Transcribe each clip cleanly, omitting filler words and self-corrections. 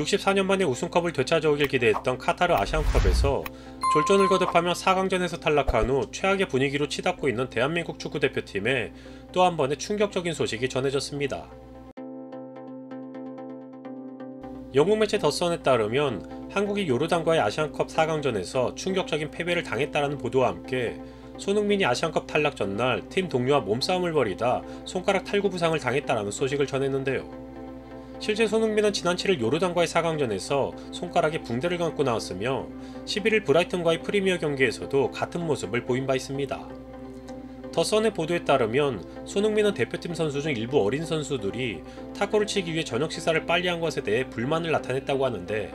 64년 만에 우승컵을 되찾아오길 기대했던 카타르 아시안컵에서 졸전을 거듭하며 4강전에서 탈락한 후 최악의 분위기로 치닫고 있는 대한민국 축구대표팀에 또 한 번의 충격적인 소식이 전해졌습니다. 영국 매체 더선에 따르면 한국이 요르단과의 아시안컵 4강전에서 충격적인 패배를 당했다라는 보도와 함께 손흥민이 아시안컵 탈락 전날 팀 동료와 몸싸움을 벌이다 손가락 탈구 부상을 당했다라는 소식을 전했는데요. 실제 손흥민은 지난 7일 요르단과의 4강전에서 손가락에 붕대를 감고 나왔으며 11일 브라이튼과의 프리미어 경기에서도 같은 모습을 보인 바 있습니다. 더선의 보도에 따르면 손흥민은 대표팀 선수 중 일부 어린 선수들이 탁구를 치기 위해 저녁 식사를 빨리 한 것에 대해 불만을 나타냈다고 하는데,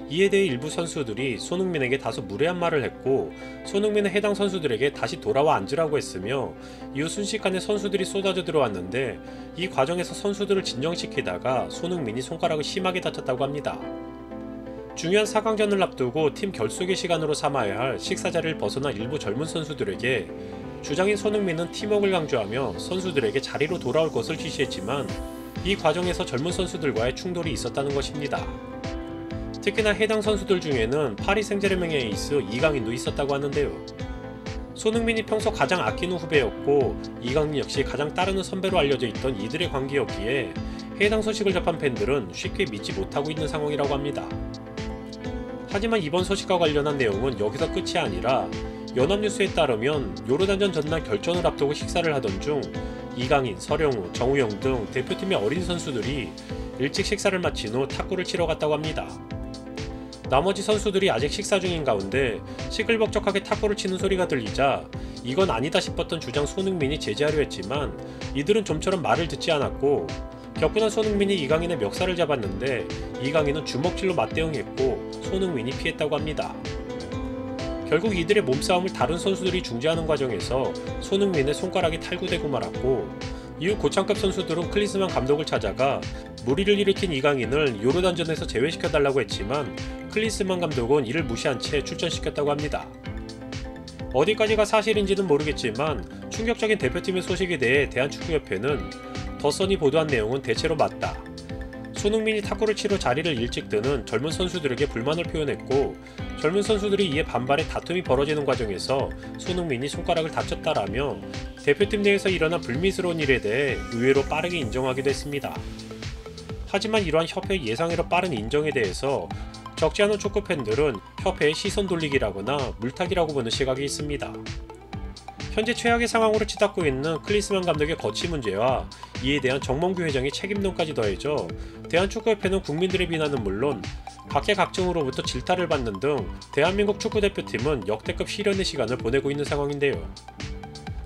이에 대해 일부 선수들이 손흥민에게 다소 무례한 말을 했고 손흥민은 해당 선수들에게 다시 돌아와 앉으라고 했으며, 이후 순식간에 선수들이 쏟아져 들어왔는데 이 과정에서 선수들을 진정시키다가 손흥민이 손가락을 심하게 다쳤다고 합니다. 중요한 4강전을 앞두고 팀 결속의 시간으로 삼아야 할 식사 자리를 벗어난 일부 젊은 선수들에게 주장인 손흥민은 팀워크를 강조하며 선수들에게 자리로 돌아올 것을 지시했지만 이 과정에서 젊은 선수들과의 충돌이 있었다는 것입니다. 특히나 해당 선수들 중에는 파리 생제르맹의 에이스 이강인도 있었다고 하는데요. 손흥민이 평소 가장 아끼는 후배였고 이강인 역시 가장 따르는 선배로 알려져 있던 이들의 관계였기에 해당 소식을 접한 팬들은 쉽게 믿지 못하고 있는 상황이라고 합니다. 하지만 이번 소식과 관련한 내용은 여기서 끝이 아니라 연합뉴스에 따르면 요르단전 전날 결전을 앞두고 식사를 하던 중 이강인, 서령우, 정우영 등 대표팀의 어린 선수들이 일찍 식사를 마친 후 탁구를 치러 갔다고 합니다. 나머지 선수들이 아직 식사 중인 가운데 시끌벅적하게 탁구를 치는 소리가 들리자 이건 아니다 싶었던 주장 손흥민이 제지하려 했지만 이들은 좀처럼 말을 듣지 않았고, 격분한 손흥민이 이강인의 멱살을 잡았는데 이강인은 주먹질로 맞대응했고 손흥민이 피했다고 합니다. 결국 이들의 몸싸움을 다른 선수들이 중재하는 과정에서 손흥민의 손가락이 탈구되고 말았고, 이후 고창급 선수들은 클린스만 감독을 찾아가 무리를 일으킨 이강인을 요르단전에서 제외시켜달라고 했지만 클린스만 감독은 이를 무시한 채 출전시켰다고 합니다. 어디까지가 사실인지는 모르겠지만 충격적인 대표팀의 소식에 대해 대한축구협회는 더선이 보도한 내용은 대체로 맞다, 손흥민이 탁구를 치러 자리를 일찍 드는 젊은 선수들에게 불만을 표현했고 젊은 선수들이 이에 반발해 다툼이 벌어지는 과정에서 손흥민이 손가락을 다쳤다라며 대표팀 내에서 일어난 불미스러운 일에 대해 의외로 빠르게 인정하기도 했습니다. 하지만 이러한 협회의 예상외로 빠른 인정에 대해서 적지 않은 축구팬들은 협회의 시선 돌리기라거나 물타기라고 보는 시각이 있습니다. 현재 최악의 상황으로 치닫고 있는 클린스만 감독의 거취 문제와 이에 대한 정몽규 회장의 책임론까지 더해져 대한축구협회는 국민들의 비난은 물론 각계각층으로부터 질타를 받는 등 대한민국 축구대표팀은 역대급 시련의 시간을 보내고 있는 상황인데요.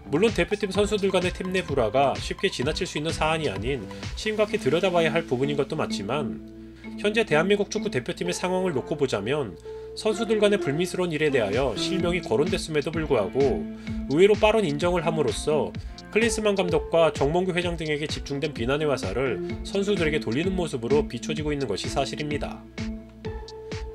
물론 대표팀 선수들 간의 팀 내 불화가 쉽게 지나칠 수 있는 사안이 아닌 심각히 들여다봐야 할 부분인 것도 맞지만, 현재 대한민국 축구대표팀의 상황을 놓고 보자면 선수들 간의 불미스러운 일에 대하여 실명이 거론됐음에도 불구하고 의외로 빠른 인정을 함으로써 클린스만 감독과 정몽규 회장 등에게 집중된 비난의 화살을 선수들에게 돌리는 모습으로 비춰지고 있는 것이 사실입니다.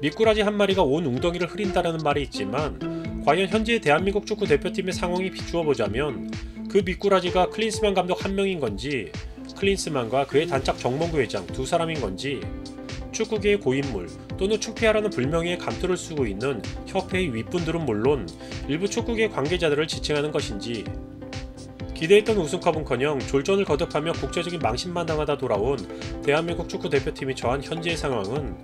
미꾸라지 한 마리가 온 웅덩이를 흐린다라는 말이 있지만 과연 현재의 대한민국 축구대표팀의 상황이 비추어 보자면 그 미꾸라지가 클린스만 감독 한 명인 건지 클린스만과 그의 단짝 정몽규 회장 두 사람인 건지 축구계의 고인물 또는 축피아라는 불명예의 감투를 쓰고 있는 협회의 윗분들은 물론 일부 축구계 관계자들을 지칭하는 것인지, 기대했던 우승컵은커녕 졸전을 거듭하며 국제적인 망신만 당하다 돌아온 대한민국 축구대표팀이 처한 현재의 상황은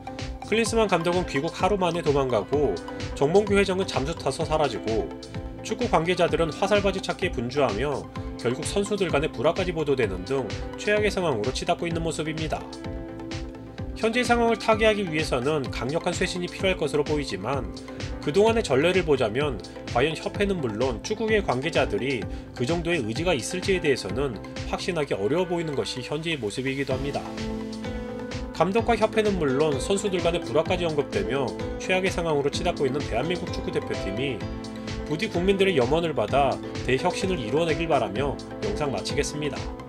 클린스만 감독은 귀국 하루 만에 도망가고 정몽규 회장은 잠수 타서 사라지고 축구 관계자들은 화살바지 찾기에 분주하며 결국 선수들 간의 불화까지 보도되는 등 최악의 상황으로 치닫고 있는 모습입니다. 현재 상황을 타개하기 위해서는 강력한 쇄신이 필요할 것으로 보이지만 그동안의 전례를 보자면 과연 협회는 물론 축구계 관계자들이 그 정도의 의지가 있을지에 대해서는 확신하기 어려워 보이는 것이 현재의 모습이기도 합니다. 감독과 협회는 물론 선수들 간의 불화까지 언급되며 최악의 상황으로 치닫고 있는 대한민국 축구대표팀이 부디 국민들의 염원을 받아 대혁신을 이루어내길 바라며 영상 마치겠습니다.